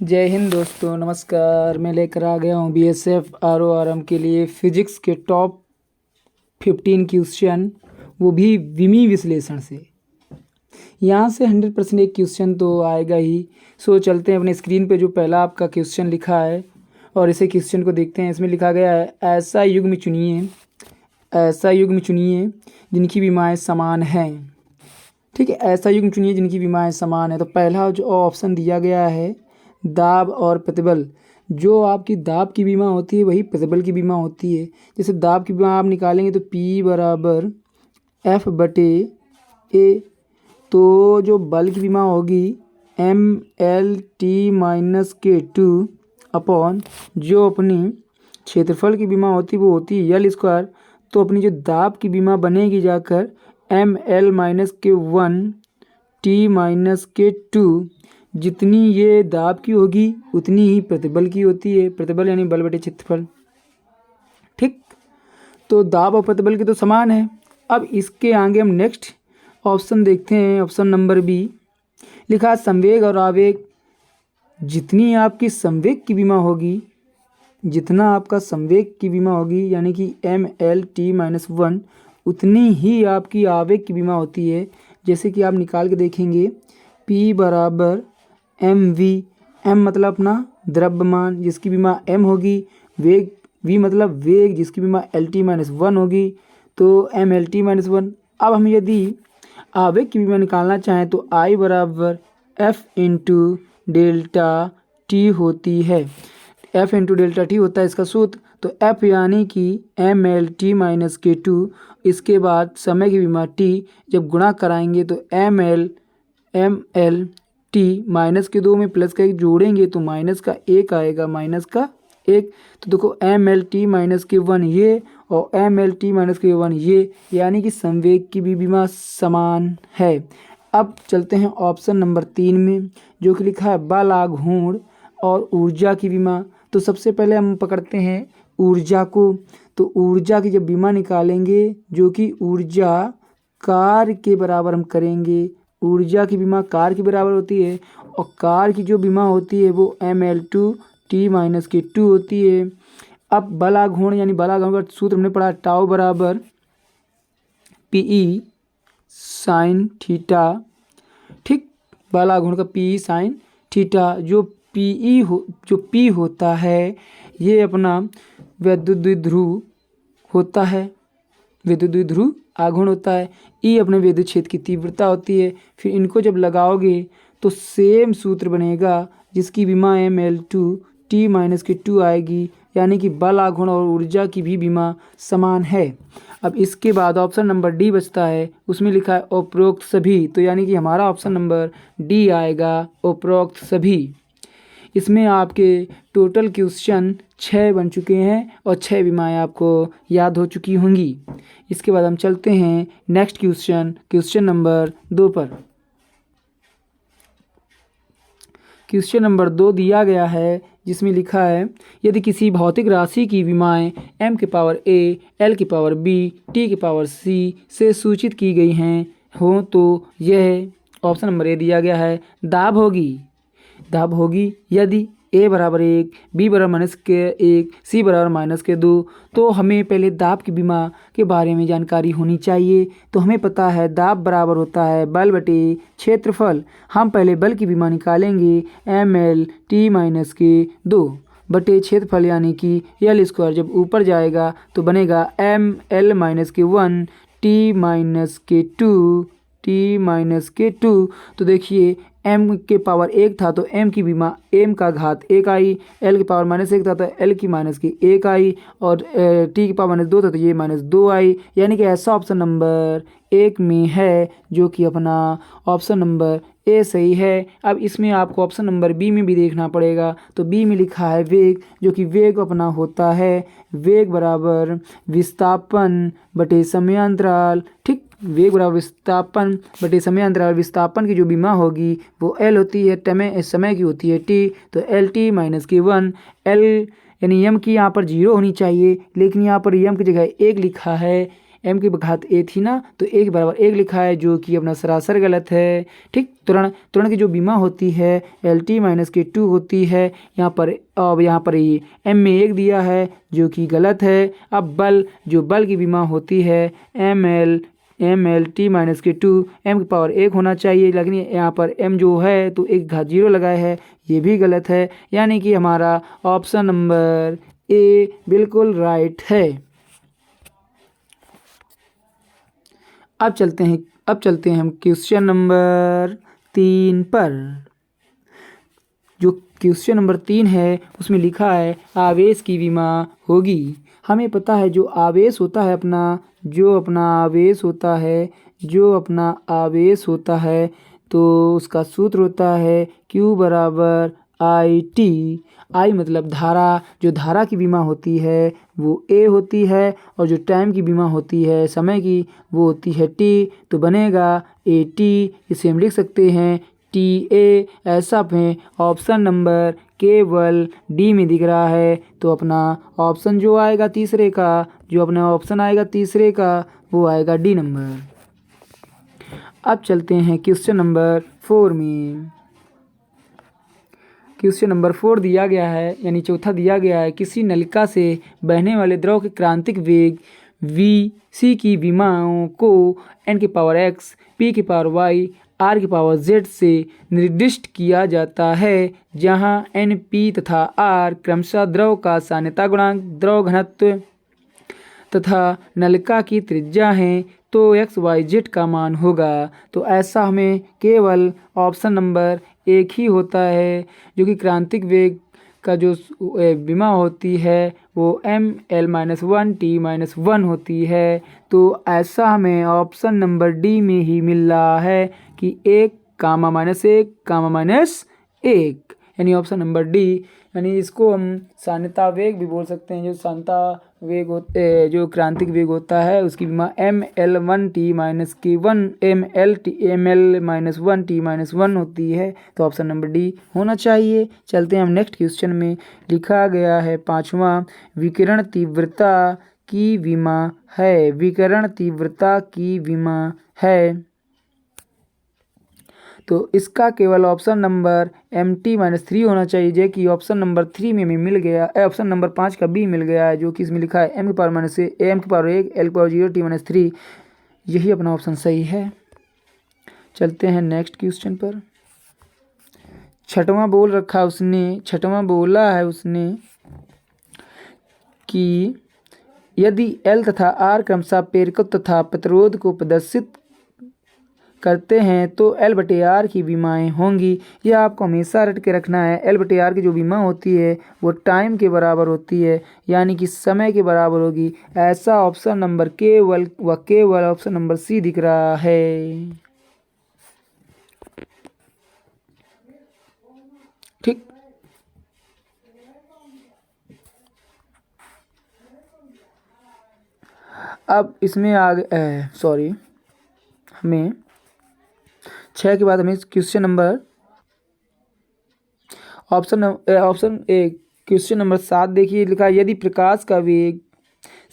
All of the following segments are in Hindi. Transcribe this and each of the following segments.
जय हिंद दोस्तों, नमस्कार। मैं लेकर आ गया हूँ बीएसएफ आरओआरएम के लिए फिजिक्स के टॉप 15 क्वेश्चन, वो भी विमी विश्लेषण से। यहाँ से 100% एक क्वेश्चन तो आएगा ही। सो चलते हैं अपने स्क्रीन पे जो पहला आपका क्वेश्चन लिखा है और इसे क्वेश्चन को देखते हैं। इसमें लिखा गया है ऐसा युग्म चुनिए जिनकी विमाएँ समान हैं। ठीक है, ऐसा युग्म चुनिए जिनकी विमाएँ समान है। तो पहला जो ऑप्शन दिया गया है दाब और प्रतिबल। जो आपकी दाब की विमा होती है वही प्रतिबल की विमा होती है। जैसे दाब की विमा आप निकालेंगे तो P बराबर F/A। तो जो बल की विमा होगी MLT-K2 अपॉन जो अपनी क्षेत्रफल की विमा होती है वो होती है L²। तो अपनी जो दाब की विमा बनेगी जाकर ML-K1T-K2। जितनी ये दाब की होगी उतनी ही प्रतिबल की होती है। प्रतिबल यानी बल बटे क्षेत्रफल। ठीक, तो दाब और प्रतिबल के तो समान है। अब इसके आगे हम नेक्स्ट ऑप्शन देखते हैं। ऑप्शन नंबर बी लिखा है संवेग और आवेग। जितनी आपकी संवेग की विमा होगी, जितना आपका संवेग की विमा होगी यानी कि MLT-1 उतनी ही आपकी आवेग की विमा होती है। जैसे कि आप निकाल के देखेंगे P बराबर mv। m मतलब अपना द्रव्यमान जिसकी विमा m होगी, वेग v मतलब वेग जिसकी विमा LT-1 होगी, तो MLT-1। अब हम यदि आवेग की विमा निकालना चाहें तो I बराबर F इंटू डेल्टा टी होती है। F इंटू डेल्टा टी होता है इसका सूत्र। तो F यानी कि MLT-K2, इसके बाद समय की विमा T, जब गुणा कराएंगे तो MLT -2 में +1 जोड़ेंगे तो -1 आएगा, -1। तो देखो MLT-K1 ये और MLT-K1 ये, यानी कि संवेग की भी विमा समान है। अब चलते हैं ऑप्शन नंबर 3 में जो कि लिखा है बल आघूर्ण और ऊर्जा की विमा। तो सबसे पहले हम पकड़ते हैं ऊर्जा को। तो ऊर्जा की जब विमा निकालेंगे जो कि ऊर्जा कार्य के बराबर हम करेंगे। ऊर्जा की विमा कार्य के बराबर होती है और कार्य की जो विमा होती है वो ML/T-K2 होती है। अब बल आघूर्ण यानी बल आघूर्ण का सूत्र हमने पढ़ा टाउ बराबर PE sin थीटा। ठीक, बल आघूर्ण का PE sin थीटा। जो P होता है ये अपना विद्युत द्विध्रुव होता है, विद्युत द्विध्रुव आघूर्ण होता है। E अपने विद्युत क्षेत्र की तीव्रता होती है। फिर इनको जब लगाओगे तो सेम सूत्र बनेगा जिसकी विमा ML/T-K2 आएगी, यानी कि बल आघूर्ण और ऊर्जा की भी विमा समान है। अब इसके बाद ऑप्शन नंबर डी बचता है, उसमें लिखा है उपरोक्त सभी। तो यानी कि हमारा ऑप्शन नंबर डी आएगा, उपरोक्त सभी। इसमें आपके टोटल क्वेश्चन 6 बन चुके हैं और 6 विमाएँ आपको याद हो चुकी होंगी। इसके बाद हम चलते हैं नेक्स्ट क्वेश्चन नंबर 2 पर। क्वेश्चन नंबर 2 दिया गया है जिसमें लिखा है यदि किसी भौतिक राशि की विमाएँ m⁴A, l⁴B, t⁴C से सूचित की गई हो तो यह ऑप्शन नंबर ए दिया गया है दाब होगी यदि A बराबर 1, B बराबर -1, C बराबर -2। तो हमें पहले दाब की विमा के बारे में जानकारी होनी चाहिए। तो हमें पता है दाब बराबर होता है बल बटे क्षेत्रफल। हम पहले बल की विमा निकालेंगे ML/T-K2 बटे क्षेत्रफल यानी कि L²। जब ऊपर जाएगा तो बनेगा ML-K1 T-K2। तो देखिए m के पावर 1 था तो m की विमा m का घात 1 आई, l के पावर -1 था तो l की -1 आई और t की पावर -2 था तो ये -2 आई। यानी कि ऐसा ऑप्शन नंबर 1 में है जो कि अपना ऑप्शन नंबर ए सही है। अब इसमें आपको ऑप्शन नंबर बी में भी देखना पड़ेगा। तो बी में लिखा है वेग, जो कि वेग अपना होता है वेग बराबर विस्थापन बटे समयांतराल। ठीक, वेग बराबर विस्थापन बटे समयांतराल। विस्थापन की जो विमा होगी वो L होती है, समय की होती है T। तो LT-K1 L यानी m की यहाँ पर 0 होनी चाहिए, लेकिन यहाँ पर m की जगह 1 लिखा है। m की घात a थी ना, तो a के बराबर 1 लिखा है, जो कि अपना सरासर गलत है। ठीक, त्वरण की जो विमा होती है LT - K2 होती है। यहाँ पर ये m में 1 दिया है, जो कि गलत है। अब बल की विमा होती है MLT - K2, m की पावर 1 होना चाहिए, लेकिन यहाँ पर m जो है तो 1 घात 0 लगाए है, ये भी गलत है। यानी कि हमारा ऑप्शन नंबर ए बिल्कुल राइट है। अब चलते हैं हम क्वेश्चन नंबर 3 पर। जो क्वेश्चन नंबर 3 है उसमें लिखा है आवेश की विमा होगी। हमें पता है जो आवेश होता है तो उसका सूत्र होता है Q बराबर IT। I मतलब धारा, जो धारा की विमा होती है वो A होती है, और जो टाइम की विमा होती है समय की वो होती है T। तो बनेगा AT, इसे हम लिख सकते हैं TA। ऐसा हमें ऑप्शन नंबर केवल D में दिख रहा है। तो अपना ऑप्शन जो आएगा तीसरे का वो आएगा D नंबर। अब चलते हैं क्वेश्चन नंबर 4 में। क्वेश्चन नंबर 4 दिया गया है, यानी चौथा दिया गया है, किसी नलिका से बहने वाले द्रव के क्रांतिक वेग VC की विमाओं को n की पावर x, p की पावर y, r की पावर z से निर्दिष्ट किया जाता है, जहां n, p तथा r क्रमशः द्रव का सान्यता गुणांक, द्रव घनत्व तथा नलिका की त्रिज्या है, तो x, y, z का मान होगा। तो ऐसा हमें केवल ऑप्शन नंबर 1 ही होता है, जो कि क्रांतिक वेग का जो विमा होती है वो ML-1T-1 होती है। तो ऐसा हमें ऑप्शन नंबर D में ही मिल रहा है कि 1, -1, यानी ऑप्शन नंबर D। यानी इसको हम सान्यता वेग भी बोल सकते हैं। जो सान्यता वेग जो क्रांतिक वेग होता है उसकी विमा ML-1T-1 होती है। तो ऑप्शन नंबर D होना चाहिए। चलते हैं हम नेक्स्ट क्वेश्चन में। लिखा गया है 5वां, विकिरण तीव्रता की विमा है। तो इसका केवल ऑप्शन नंबर MT-3 होना चाहिए, जो कि ऑप्शन नंबर 3 में मिल गया। ऑप्शन नंबर 5 का B मिल गया है, जो कि इसमें लिखा है m की पावर -1, m की पावर 1, l की पावर 0, T-3। यही अपना ऑप्शन सही है। चलते हैं नेक्स्ट क्वेश्चन पर। छठवां बोला है उसने कि यदि L तथा R क्रमशः प्रेरकत्व तथा प्रतिरोध को प्रदर्शित करते हैं तो L/R की विमाएं होंगी। यह आपको हमेशा रट के रखना है। L/R की जो विमा होती है वो टाइम के बराबर होती है, यानी कि समय के बराबर होगी। ऐसा ऑप्शन नंबर केवल ऑप्शन नंबर C दिख रहा है। ठीक, अब इसमें हमें 6 के बाद हमें क्वेश्चन नंबर क्वेश्चन नंबर 7 देखिए। लिखा है यदि प्रकाश का वेग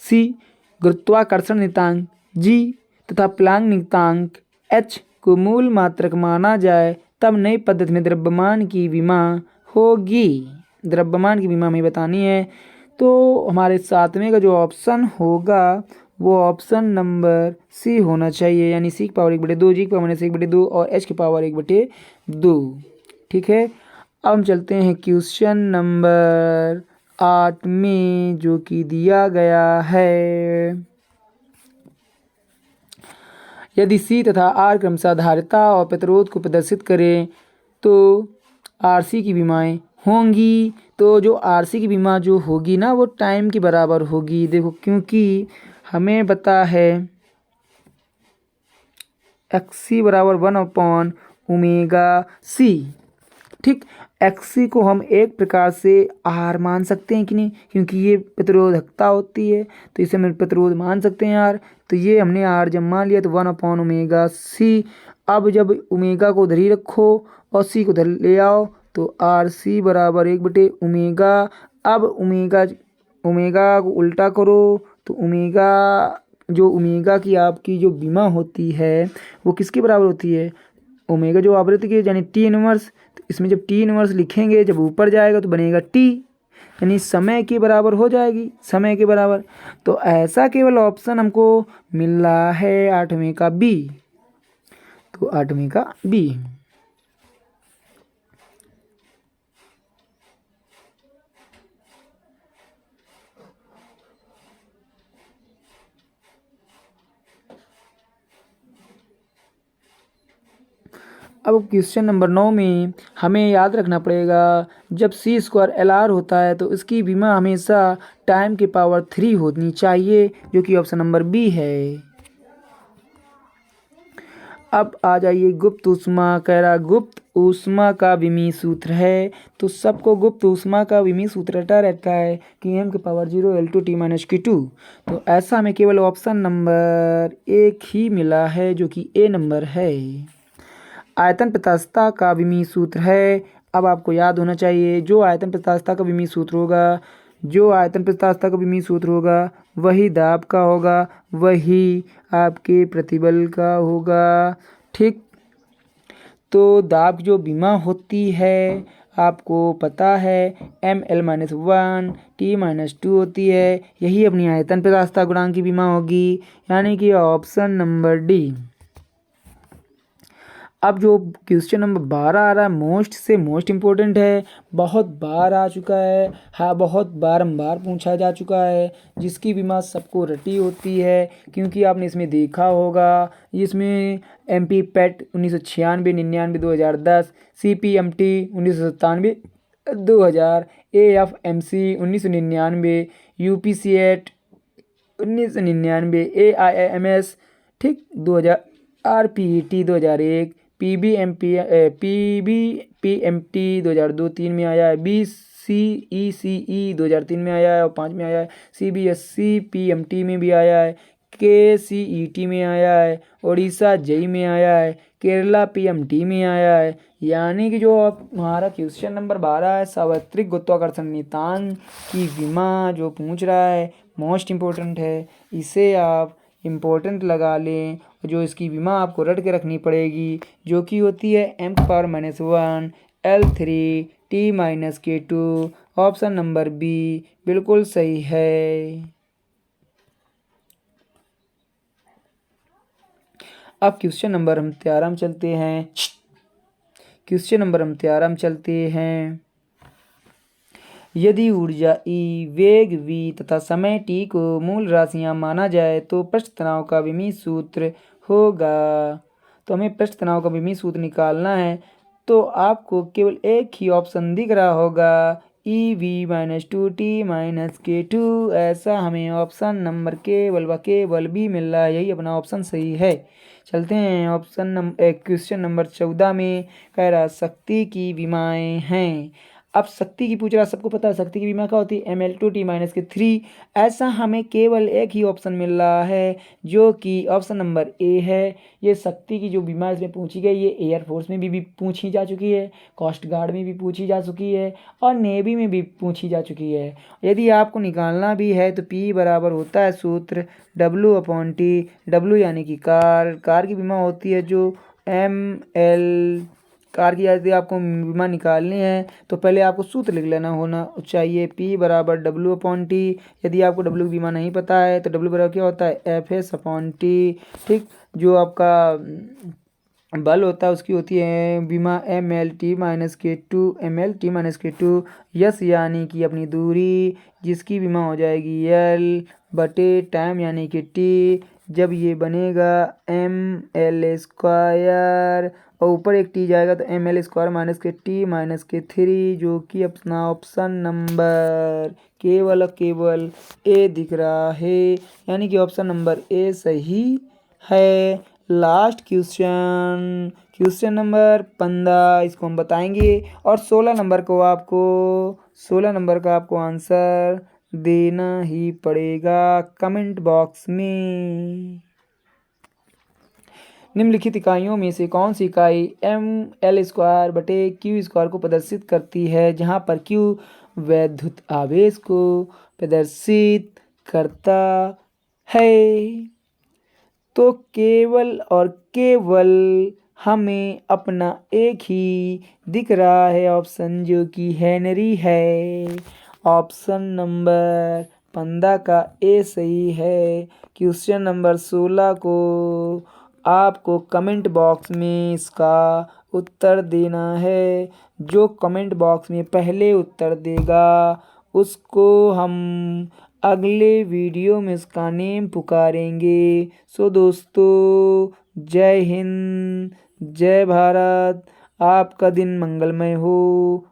c, गुरुत्वाकर्षण नियतांक g तथा प्लांक नियतांक h को मूल मात्रक माना जाए, तब नई पद्धति में द्रव्यमान की विमा होगी। द्रव्यमान की विमा हमें बतानी है। तो हमारे 7वें का जो ऑप्शन होगा वो ऑप्शन नंबर C होना चाहिए, यानी C की पावर 1/2, G की पावर -1/2 और H की पावर 1/2। ठीक है। अब हम चलते हैं क्वेश्चन नंबर 8 में, जो कि दिया गया है यदि C तथा R क्रमशः धारिता और प्रतिरोध को प्रदर्शित करें तो RC की विमाएं होंगी। तो जो RC की विमा जो होगी ना वो टाइम के बराबर होगी। देखो, क्योंकि हमें पता है XC बराबर 1/ωc। ठीक, XC को हम एक प्रकार से R मान सकते हैं कि नहीं, क्योंकि ये प्रतिरोधकता होती है, तो इसे हम प्रतिरोध मान सकते हैं R। तो ये हमने R जब मान लिया तो 1/ωc। अब जब ओमेगा को उधर ही रखो और C को उधर ले आओ तो RC बराबर 1/ω। अब ओमेगा को उल्टा करो तो ओमेगा जो ओमेगा की आपकी जो विमा होती है वो किसके बराबर होती है, ओमेगा जो आवृत्ति की यानी टी इनवर्स। तो इसमें जब टी इनवर्स लिखेंगे जब ऊपर जाएगा तो बनेगा टी, यानी समय के बराबर हो जाएगी, समय के बराबर। तो ऐसा केवल ऑप्शन हमको मिल रहा है 8वें का बी, तो 8वें का बी। अब क्वेश्चन नंबर 9 में हमें याद रखना पड़ेगा, जब सी स्क्वायर एल आर होता है तो इसकी विमा हमेशा टाइम के पावर 3 होनी चाहिए, जो कि ऑप्शन नंबर बी है। अब आ जाइए गुप्त ऊष्मा, कह रहा गुप्त ऊष्मा का विमी सूत्र है। तो सबको गुप्त ऊष्मा का विमी सूत्र रटा रहता है कि m के power 0 L2 T minus Q2। तो ऐसा हमें केवल ऑप्शन नंबर एक ही मिला है, जो कि ए नंबर है। आयतन प्रत्यास्थता का विमी सूत्र है। अब आपको याद होना चाहिए, जो आयतन प्रत्यास्थता का विमी सूत्र होगा, जो आयतन प्रत्यास्थता का विमी सूत्र होगा वही दाब का होगा, वही आपके प्रतिबल का होगा। ठीक, तो दाब की जो विमा होती है आपको पता है ml-1 t-2 होती है, यही अपनी आयतन प्रत्यास्थता गुणांक की विमा होगी, यानी कि ऑप्शन नंबर डी। अब जो क्वेश्चन नंबर 12 आ रहा है मोस्ट से मोस्ट इम्पोर्टेंट है, बहुत बार आ चुका है, हाँ बहुत बारंबार पूछा जा चुका है, जिसकी विमा सबको रटी होती है, क्योंकि आपने इसमें देखा होगा। इसमें MP PAT 1996, 99, 2010, CPMT 1997, 2000, AFMC 1999, UPCET 1999, AIIMS ठीक 2000, RPET 2001, PBPMT 2002-3 में आया है, BCECE 2003 में आया है और 5 में आया है, CBSE PMT में भी आया है, KCET में आया है, उड़ीसा जेई में आया है, केरला PMT में आया है। यानी कि जो हमारा क्वेश्चन नंबर 12 है सार्वत्रिक गुरुत्वाकर्षण नियतांक की विमा जो पूछ रहा है मोस्ट इम्पोर्टेंट है, इसे आप इम्पोर्टेंट लगा लें। जो इसकी विमा आपको रट के रखनी पड़ेगी, जो कि होती है m⁻⁻1 L3 T-K2। Option number B बिल्कुल सही है। अब क्वेश्चन नंबर हम 13 में चलते हैं। क्वेश्चन नंबर हम 13 में चलते हैं। यदि ऊर्जा E, वेग v तथा समय t को मूल राशियां माना जाए तो पृष्ठ तनाव का विमी सूत्र होगा। तो हमें पृष्ठ तनाव का विमी सूत्र निकालना है, तो आपको केवल एक ही ऑप्शन दिख रहा होगा EV-2T-K2। ऐसा हमें ऑप्शन नंबर केवल बी मिल रहा है, यही अपना ऑप्शन सही है। चलते हैं क्वेश्चन नंबर 14 में, कह रहा शक्ति की विमाएँ हैं। अब शक्ति की पूछ रहा, सबको पता है शक्ति की विमा क्या होती है, ml2T-3। ऐसा हमें केवल एक ही ऑप्शन मिल रहा है, जो कि ऑप्शन नंबर ए है। ये शक्ति की जो विमा इसमें पूछी गई, ये एयरफोर्स में भी पूछी जा चुकी है, कोस्ट गार्ड में भी पूछी जा चुकी है और नेवी में भी पूछी जा चुकी है। यदि आपको निकालना भी है तो P बराबर होता है सूत्र W/T। W यानी कि कार की विमा होती है, जो ML कार की यदि आपको विमा निकालनी है तो पहले आपको सूत्र लिख लेना होना चाहिए P बराबर W/T। यदि आपको W की विमा नहीं पता है तो W बराबर क्या होता है FS/T। ठीक, जो आपका बल होता है उसकी होती है विमा ml-K2 यस यानी कि अपनी दूरी, जिसकी विमा हो जाएगी L बटे टाइम यानी कि T। जब ये बनेगा ml² और ऊपर एक T जाएगा तो ml² -T जो कि अपना ऑप्शन नंबर केवल ए दिख रहा है, यानी कि ऑप्शन नंबर ए सही है। लास्ट क्वेश्चन नंबर 15, इसको हम बताएंगे और 16 नंबर का आपको आंसर देना ही पड़ेगा कमेंट बॉक्स में। निम्नलिखित इकाइयों में से कौन सी इकाई ml²/Q² को प्रदर्शित करती है, जहां पर Q वैद्युत आवेश को प्रदर्शित करता है। तो केवल और केवल हमें अपना एक ही दिख रहा है ऑप्शन, जो कि हेनरी है। ऑप्शन नंबर 15 का ए सही है। क्वेश्चन नंबर 16 को आपको कमेंट बॉक्स में इसका उत्तर देना है। जो कमेंट बॉक्स में पहले उत्तर देगा उसको हम अगले वीडियो में उसका नेम पुकारेंगे। सो दोस्तों, जय हिंद, जय भारत। आपका दिन मंगलमय हो।